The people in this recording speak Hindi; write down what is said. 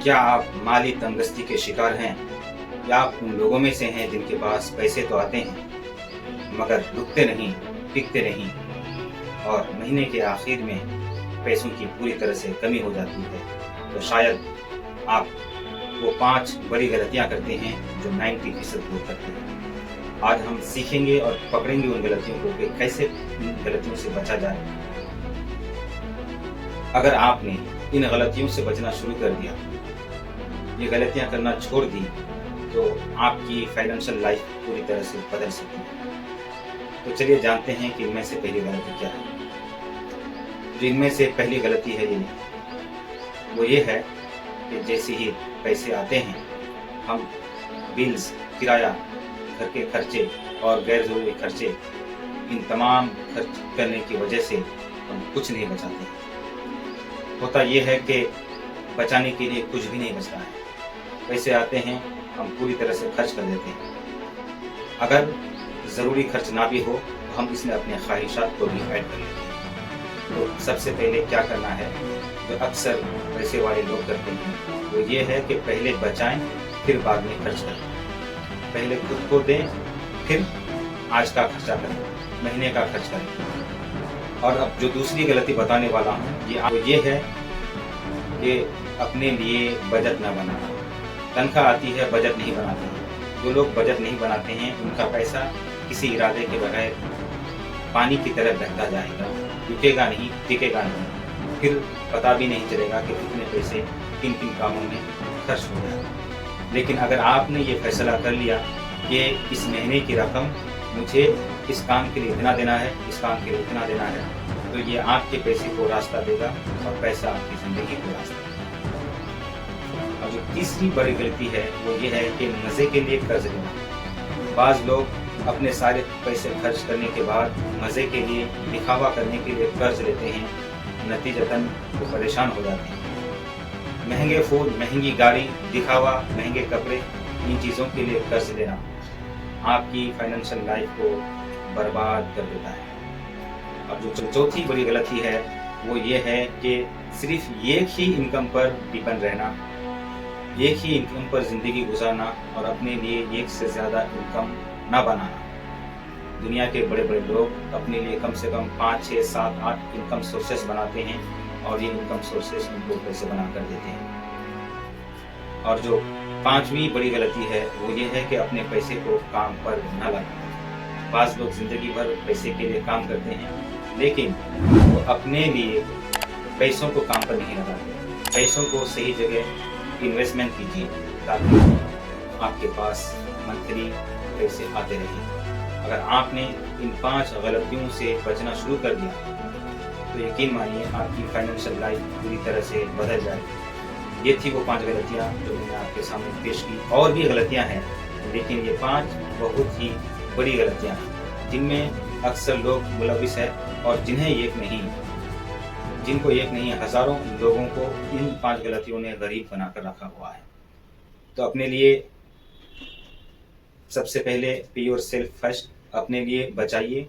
क्या आप माली तंगदस्ती के शिकार हैं या आप उन लोगों में से हैं जिनके पास पैसे तो आते हैं मगर रुकते नहीं, टिकते नहीं और महीने के आखिर में पैसों की पूरी तरह से कमी हो जाती है। तो शायद आप वो 5 बड़ी गलतियां करते हैं जो 90% लोग करते हैं। आज हम सीखेंगे और पकड़ेंगे उन गलतियों को कि कैसे इन गलतियों से बचा जाए। अगर आपने इन गलतियों से बचना शुरू कर दिया, ये गलतियां करना छोड़ दी, तो आपकी फाइनेंशियल लाइफ पूरी तरह से बदल सकती है। तो चलिए जानते हैं कि इनमें से पहली गलती क्या है। जो इनमें से पहली गलती है वो ये है कि जैसे ही पैसे आते हैं हम बिल्स, किराया, घर के खर्चे और गैर ज़रूरी खर्चे, इन तमाम खर्च करने की वजह से हम कुछ नहीं बचाते। होता ये है कि बचाने के लिए कुछ भी नहीं बचता है। पैसे आते हैं, हम पूरी तरह से खर्च कर देते हैं। अगर ज़रूरी खर्च ना भी हो तो हम इसमें अपने ख्वाहिशात को भी ऐड कर लेते हैं। तो सबसे पहले क्या करना है, जो अक्सर पैसे वाले लोग करते हैं वो ये है कि पहले बचाएं फिर बाद में खर्च करें। पहले खुद को दें फिर आज का खर्चा करें, महीने का खर्च करें। और अब जो दूसरी गलती बताने वाला हूँ ये है कि अपने लिए बजट ना बनाना। तनख्वाह आती है, बजट नहीं बनाते हैं। जो लोग बजट नहीं बनाते हैं उनका पैसा किसी इरादे के बगैर पानी की तरह बहता जाएगा, रुकेगा नहीं, टिकेगा नहीं। फिर पता भी नहीं चलेगा कि कितने पैसे किन किन कामों में खर्च हो गया। लेकिन अगर आपने ये फैसला कर लिया कि इस महीने की रकम मुझे इस काम के लिए इतना देना है, इस काम के लिए इतना देना है, तो ये आपके पैसे को रास्ता देगा और पैसा आपकी ज़िंदगी को रास्ता देगा। और जो तीसरी बड़ी गलती है वो ये है कि मज़े के लिए कर्ज लेना। बाज़ लोग अपने सारे पैसे खर्च करने के बाद मज़े के लिए, दिखावा करने के लिए कर्ज लेते हैं, नतीजतन वो परेशान हो जाते हैं। महंगे फ़ोन, महंगी गाड़ी, दिखावा, महंगे कपड़े, इन चीज़ों के लिए कर्ज लेना आपकी फाइनेंशियल लाइफ को बर्बाद कर देता है। और जो चौथी बड़ी गलती है वो ये है कि सिर्फ एक ही इनकम पर डिपेंड रहना, एक ही इनकम पर ज़िंदगी गुजारना और अपने लिए एक से ज़्यादा इनकम ना बनाना। दुनिया के बड़े बड़े लोग अपने लिए कम से कम 5, 6, 7, 8 इनकम सोर्सेस बनाते हैं और ये इनकम सोर्सेस उनको पैसे बना कर देते हैं। और जो 5वीं बड़ी गलती है वो ये है कि अपने पैसे को काम पर ना लगाना। बाज़ लोग ज़िंदगी भर पैसे के लिए काम करते हैं लेकिन वो अपने लिए पैसों को काम पर नहीं लगाते। पैसों को सही जगह इन्वेस्टमेंट कीजिए ताकि आपके पास मंथली पैसे आते रहें। अगर आपने इन 5 गलतियों से बचना शुरू कर दिया तो यकीन मानिए आपकी फाइनेंशियल लाइफ पूरी तरह से बदल जाएगी। ये थी वो 5 गलतियाँ जो मैंने आपके सामने पेश की। और भी गलतियाँ हैं लेकिन ये 5 बहुत ही बड़ी गलतियाँ हैं जिनमें अक्सर लोग मुलविस है और जिनको एक नहीं हज़ारों लोगों को इन 5 गलतियों ने गरीब बनाकर रखा हुआ है। तो अपने लिए सबसे पहले बी योरसेल्फ फर्स्ट, अपने लिए बचाइए।